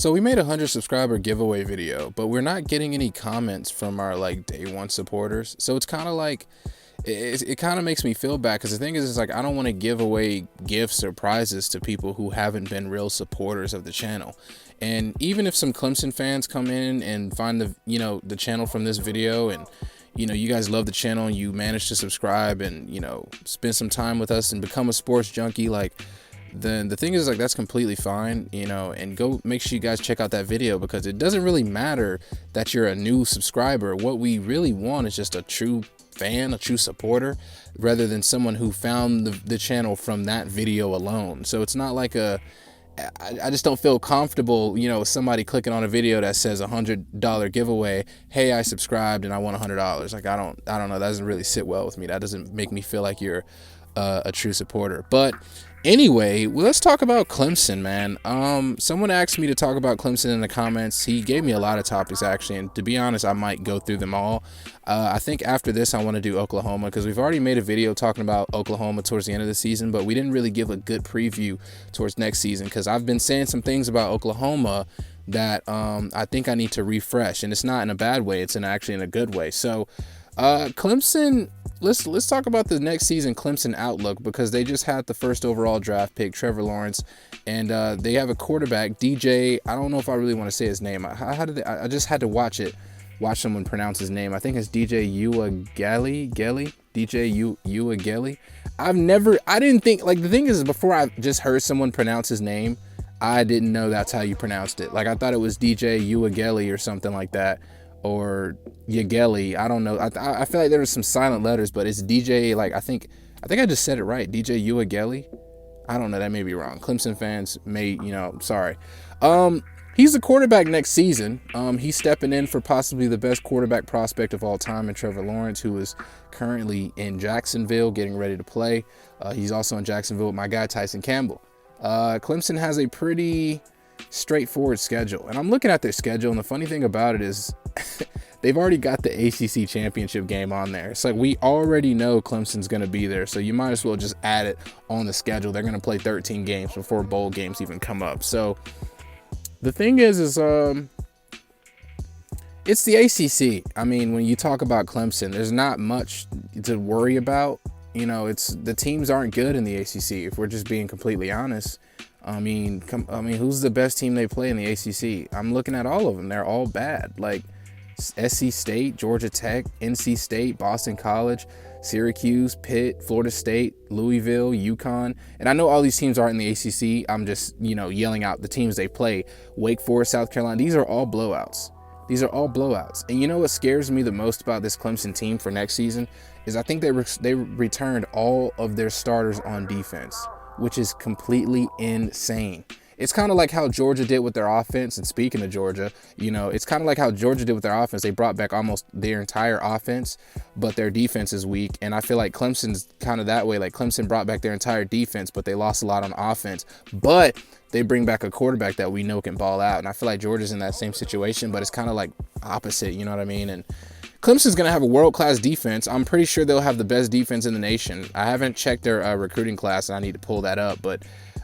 So we made a 100 subscriber giveaway video, but we're not getting any comments from our like day one supporters. So it's kind of like, it kind of makes me feel bad, because the thing is, it's like I don't want to give away gifts or prizes to people who haven't been real supporters of the channel. And even if some Clemson fans come in and find the channel from this video, and you guys love the channel and you manage to subscribe and spend some time with us and become a sports junkie, like, then the thing is, like, that's completely fine, and go make sure you guys check out that video, because it doesn't really matter that you're a new subscriber. What we really want is just a true fan, a true supporter, rather than someone who found the channel from that video alone. So it's not like I just don't feel comfortable, somebody clicking on a video that says $100 giveaway. Hey, I subscribed and I won $100. Like, I don't know. That doesn't really sit well with me. That doesn't make me feel like you're a true supporter. But anyway, let's talk about Clemson, man. Someone asked me to talk about Clemson in the comments. He gave me a lot of topics, actually, and to be honest, I might go through them all. I think after this, I want to do Oklahoma, because we've already made a video talking about Oklahoma towards the end of the season, but we didn't really give a good preview towards next season, because I've been saying some things about Oklahoma that I think I need to refresh, and it's not in a bad way. It's actually in a good way. So Clemson, let's talk about the next season Clemson outlook, because they just had the first overall draft pick, Trevor Lawerence, and they have a quarterback, DJ. I don't know if I really want to say his name. I just had to watch someone pronounce his name. I think it's DJ Uiagalelei. I didn't think, like, the thing is, before I just heard someone pronounce his name, I didn't know that's how you pronounced it. Like, I thought it was DJ Uiagalelei or something like that, or Yageli. I don't know. I feel like there was some silent letters, but it's DJ, like, I think I just said it right. DJ Uiagalelei. I don't know. That may be wrong. Clemson fans may, sorry. He's the quarterback next season. He's stepping in for possibly the best quarterback prospect of all time in Trevor Lawerence, who is currently in Jacksonville getting ready to play. He's also in Jacksonville with my guy Tyson Campbell. Clemson has a pretty straightforward schedule, and I'm looking at their schedule, and the funny thing about it is they've already got the ACC championship game on there. It's like, we already know Clemson's going to be there, so you might as well just add it on the schedule. They're going to play 13 games before bowl games even come up. So the thing is it's the ACC. I mean, when you talk about Clemson, there's not much to worry about. It's the teams aren't good in the ACC, if we're just being completely honest. I mean, who's the best team they play in the ACC? I'm looking at all of them. They're all bad. Like SC State, Georgia Tech, NC State, Boston College, Syracuse, Pitt, Florida State, Louisville, UConn. And I know all these teams aren't in the ACC. I'm just, yelling out the teams they play. Wake Forest, South Carolina. These are all blowouts. And you know what scares me the most about this Clemson team for next season is I think they returned all of their starters on defense, which is completely insane. It's kind of like how Georgia did with their offense. And speaking of Georgia, it's kind of like how Georgia did with their offense. They brought back almost their entire offense, but their defense is weak. And I feel like Clemson's kind of that way. Like, Clemson brought back their entire defense, but they lost a lot on offense. But they bring back a quarterback that we know can ball out. And I feel like Georgia's in that same situation, but it's kind of like opposite, you know what I mean? And Clemson's going to have a world-class defense. I'm pretty sure they'll have the best defense in the nation. I haven't checked their recruiting class, and I need to pull that up. But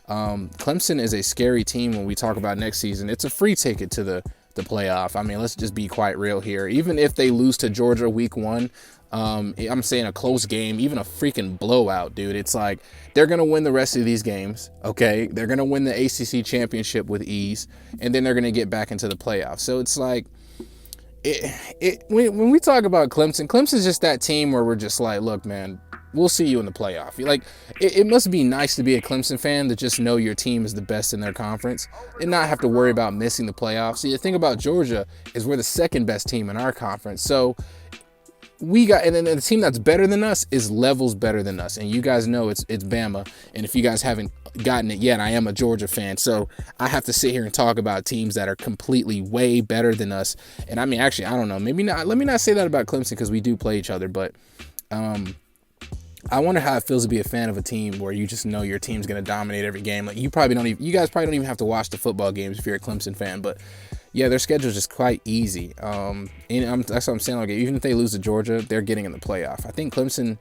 Clemson is a scary team when we talk about next season. It's a free ticket to the playoff. I mean, let's just be quite real here. Even if they lose to Georgia week 1, I'm saying a close game, even a freaking blowout, dude. It's like they're going to win the rest of these games, okay? They're going to win the ACC championship with ease, and then they're going to get back into the playoffs. So it's like, when we talk about Clemson's just that team where we're just like, look, man, we'll see you in the playoff. Like, it must be nice to be a Clemson fan to just know your team is the best in their conference and not have to worry about missing the playoffs. See, the thing about Georgia is we're the second best team in our conference. So and then the team that's better than us is levels better than us. And you guys know it's Bama. And if you guys haven't gotten it yet, I am a Georgia fan. So I have to sit here and talk about teams that are completely way better than us. And I mean, actually, I don't know. Maybe not. Let me not say that about Clemson, because we do play each other. But I wonder how it feels to be a fan of a team where you just know your team's going to dominate every game. Like, you guys probably don't even have to watch the football games if you're a Clemson fan. But yeah, their schedule is just quite easy. And that's what I'm saying. Like, even if they lose to Georgia, they're getting in the playoff. I think Clemson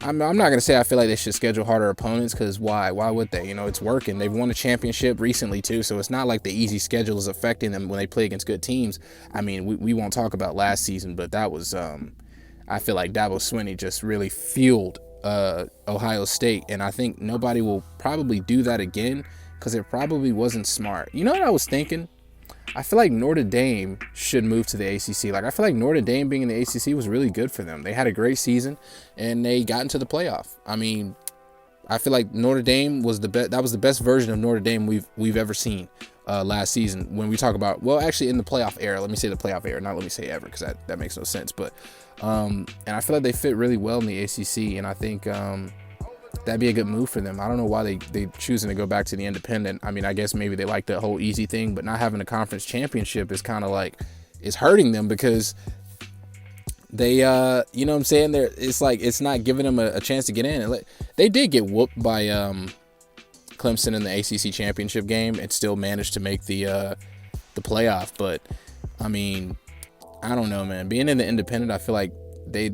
I'm not going to say I feel like they should schedule harder opponents, because why? Why would they? It's working. They've won a championship recently, too, so it's not like the easy schedule is affecting them when they play against good teams. I mean, we won't talk about last season, but that was, I feel like Dabo Swinney just really fueled Ohio State, and I think nobody will probably do that again, because it probably wasn't smart. You know what I was thinking? I feel like Notre Dame should move to the ACC. Like, I feel like Notre Dame being in the ACC was really good for them. They had a great season, and they got into the playoff. I mean, I feel like Notre Dame was the best. That was the best version of Notre Dame we've ever seen last season. When we talk about, well, actually in the playoff era. Let me say the playoff era, not let me say ever, because that makes no sense. But and I feel like they fit really well in the ACC, and I think that'd be a good move for them. I don't know why they choosing to go back to the independent. I mean, I guess maybe they like the whole easy thing, but not having a conference championship is kind of like, it's hurting them, because they, you know what I'm saying? It's like, it's not giving them a chance to get in. And they did get whooped by Clemson in the ACC championship game and still managed to make the playoff. But I mean, I don't know, man. Being in the independent, I feel like they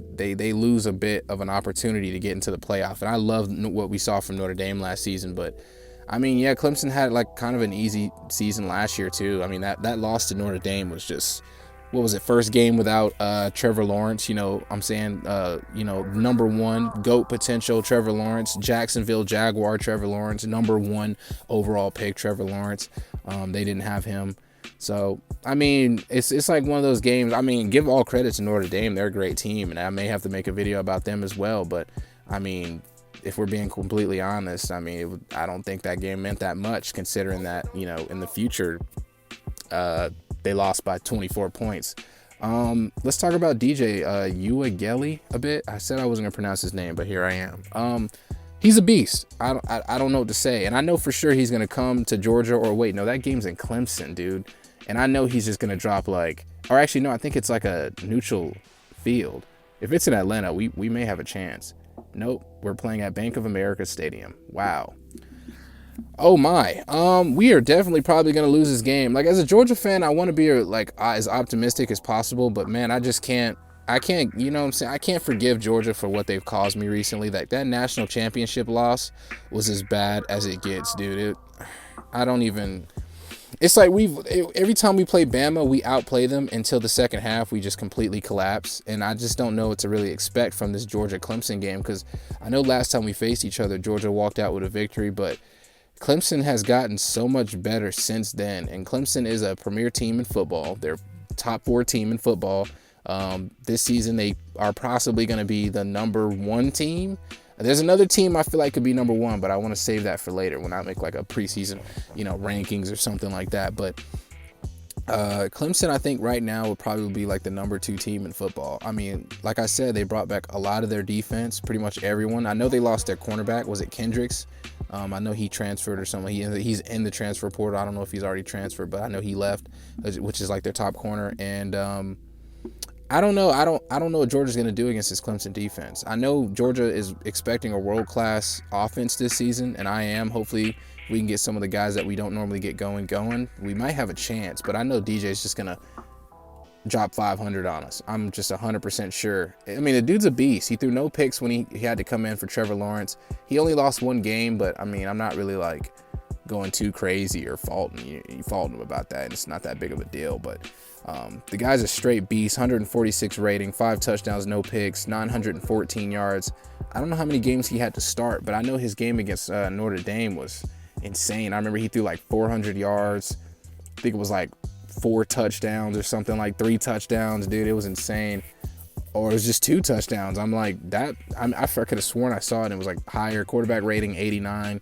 lose a bit of an opportunity to get into the playoff. And I love what we saw from Notre Dame last season, but I mean, yeah, Clemson had like kind of an easy season last year too. I mean, that loss to Notre Dame was just, what was it, first game without Trevor Lawerence, I'm saying, number one GOAT potential Trevor Lawerence, Jacksonville Jaguar Trevor Lawerence, number one overall pick Trevor Lawerence. They didn't have him. So, I mean, it's like one of those games. I mean, give all credit to Notre Dame. They're a great team, and I may have to make a video about them as well. But, I mean, if we're being completely honest, I mean, I don't think that game meant that much, considering that, in the future, they lost by 24 points. Let's talk about DJ Uiagalelei a bit. I said I wasn't going to pronounce his name, but here I am. He's a beast. I don't know what to say. And I know for sure he's going to come to Georgia, or wait, no, that game's in Clemson, dude. And I know he's just going to drop or actually, no, I think it's like a neutral field. If it's in Atlanta, we may have a chance. Nope, we're playing at Bank of America Stadium. Wow. Oh my. We are definitely probably going to lose this game. Like, as a Georgia fan, I want to be as optimistic as possible, but man, I just can't. I can't, you know what I'm saying? I can't forgive Georgia for what they've caused me recently. Like, that national championship loss was as bad as it gets, dude. It's like every time we play Bama, we outplay them until the second half. We just completely collapse. And I just don't know what to really expect from this Georgia-Clemson game, because I know last time we faced each other, Georgia walked out with a victory, but Clemson has gotten so much better since then. And Clemson is a premier team in football. They're top 4 team in football. This season, they are possibly going to be the number 1 team. There's another team I feel like could be number 1, but I want to save that for later when I make like a preseason, rankings or something like that. But Clemson, I think right now would probably be like the number 2 team in football. I mean, like I said, they brought back a lot of their defense, pretty much everyone. I know they lost their cornerback. Was it Kendricks? I know he transferred or something. He's in the transfer portal. I don't know if he's already transferred, but I know he left, which is like their top corner. And I don't know. I don't know what Georgia's going to do against this Clemson defense. I know Georgia is expecting a world-class offense this season, and I am. Hopefully, we can get some of the guys that we don't normally get going. We might have a chance, but I know DJ's just going to drop 500 on us. I'm just 100% sure. I mean, the dude's a beast. He threw no picks when he had to come in for Trevor Lawerence. He only lost 1 game, but, I mean, I'm not really, like, going too crazy or faulting him about that, and it's not that big of a deal, but the guy's a straight beast. 146 rating, 5 touchdowns, no picks, 914 yards. I don't know how many games he had to start, but I know his game against Notre Dame was insane. I remember he threw like 400 yards. I think it was like 4 touchdowns or something, like 3 touchdowns, dude. It was insane. Or it was just 2 touchdowns. I'm like, that. I could have sworn I saw it, and it was like higher. Quarterback rating 89.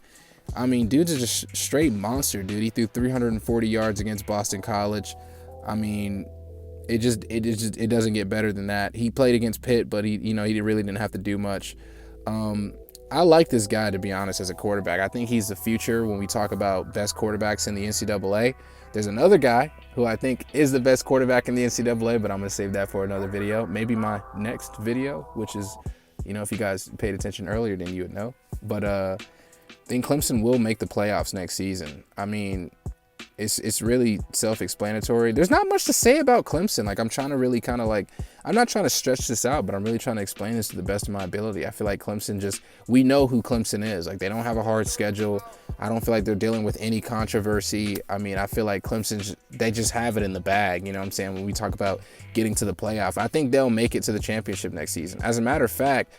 I mean, dude's a just straight monster, dude. He threw 340 yards against Boston College. I mean, it doesn't get better than that. He played against Pitt, but he really didn't have to do much. I like this guy, to be honest, as a quarterback. I think he's the future when we talk about best quarterbacks in the NCAA. There's another guy who I think is the best quarterback in the NCAA, but I'm going to save that for another video. Maybe my next video, which is, if you guys paid attention earlier, then you would know. But I think Clemson will make the playoffs next season. I mean, it's really self-explanatory. There's not much to say about Clemson. Like, I'm trying to really kind of like, I'm not trying to stretch this out, but I'm really trying to explain this to the best of my ability. I feel like Clemson we know who Clemson is. Like, they don't have a hard schedule. I don't feel like they're dealing with any controversy. I mean, I feel like Clemson, they just have it in the bag. You know what I'm saying? When we talk about getting to the playoff, I think they'll make it to the championship next season. As a matter of fact,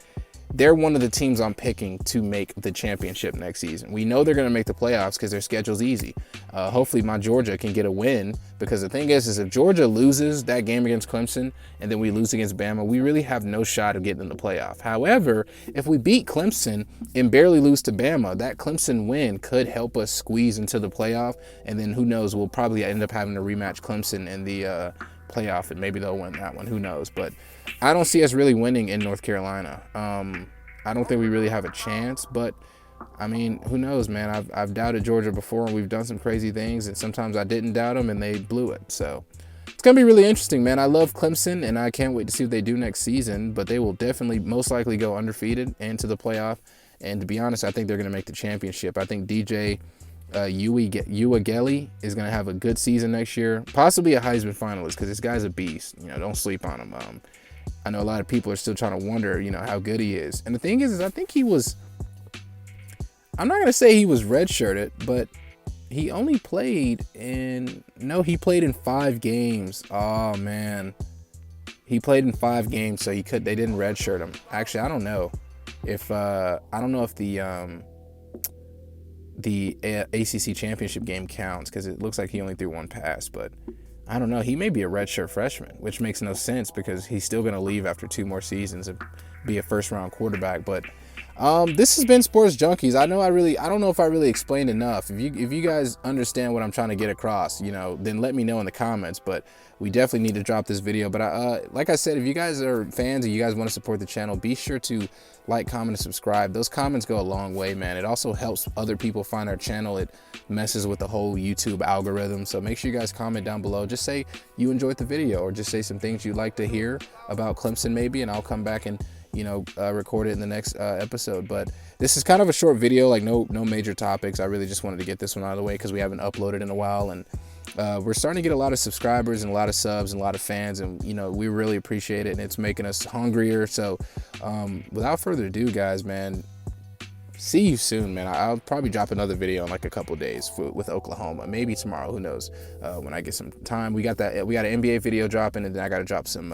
they're one of the teams I'm picking to make the championship next season. We know they're going to make the playoffs because their schedule's easy. Hopefully my Georgia can get a win, because the thing is if Georgia loses that game against Clemson and then we lose against Bama, we really have no shot of getting in the playoff. However, if we beat Clemson and barely lose to Bama, that Clemson win could help us squeeze into the playoff, and then who knows, we'll probably end up having to rematch Clemson in the playoff, and maybe they'll win that one. Who knows? But I don't see us really winning in North Carolina. I don't think we really have a chance, but I mean, who knows, man? I've doubted Georgia before, and we've done some crazy things, and sometimes I didn't doubt them and they blew it. So it's going to be really interesting, man. I love Clemson, and I can't wait to see what they do next season, but they will definitely most likely go undefeated into the playoff. And to be honest, I think they're going to make the championship. I think DJ Uiagalelei is going to have a good season next year, possibly a Heisman finalist, because this guy's a beast. You know, don't sleep on him. I know a lot of people are still trying to wonder, you know, how good he is. And the thing is I think I'm not going to say he was redshirted, but he only played in 5 games. Oh, man. He played in 5 games, so they didn't redshirt him. Actually, I don't know if the ACC championship game counts, because it looks like he only threw 1 pass, but I don't know. He may be a redshirt freshman, which makes no sense because he's still going to leave after 2 more seasons and be a first-round quarterback. But this has been Sports Junkies. I don't know if I really explained enough. If you guys understand what I'm trying to get across, you know, then let me know in the comments. But we definitely need to drop this video. But like I said, if you guys are fans and you guys want to support the channel, be sure to like, comment, and subscribe. Those comments go a long way, man. It also helps other people find our channel. It messes with the whole YouTube algorithm. So make sure you guys comment down below. Just say you enjoyed the video, or just say some things you'd like to hear about Clemson maybe, and I'll come back and, you know, record it in the next episode. But this is kind of a short video, like no major topics. I really just wanted to get this one out of the way because we haven't uploaded in a while, and we're starting to get a lot of subscribers and a lot of subs and a lot of fans, and you know, we really appreciate it, and it's making us hungrier. So without further ado, guys, man, see you soon, man. I'll probably drop another video in like a couple days with Oklahoma, maybe tomorrow, who knows, when I get some time. We got an NBA video dropping, and then I got to drop some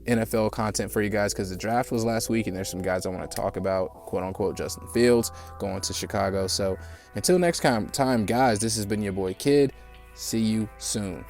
NFL content for you guys, because the draft was last week, and there's some guys I want to talk about, quote unquote Justin Fields going to Chicago. So until next time, guys, this has been your boy Kid. See you soon.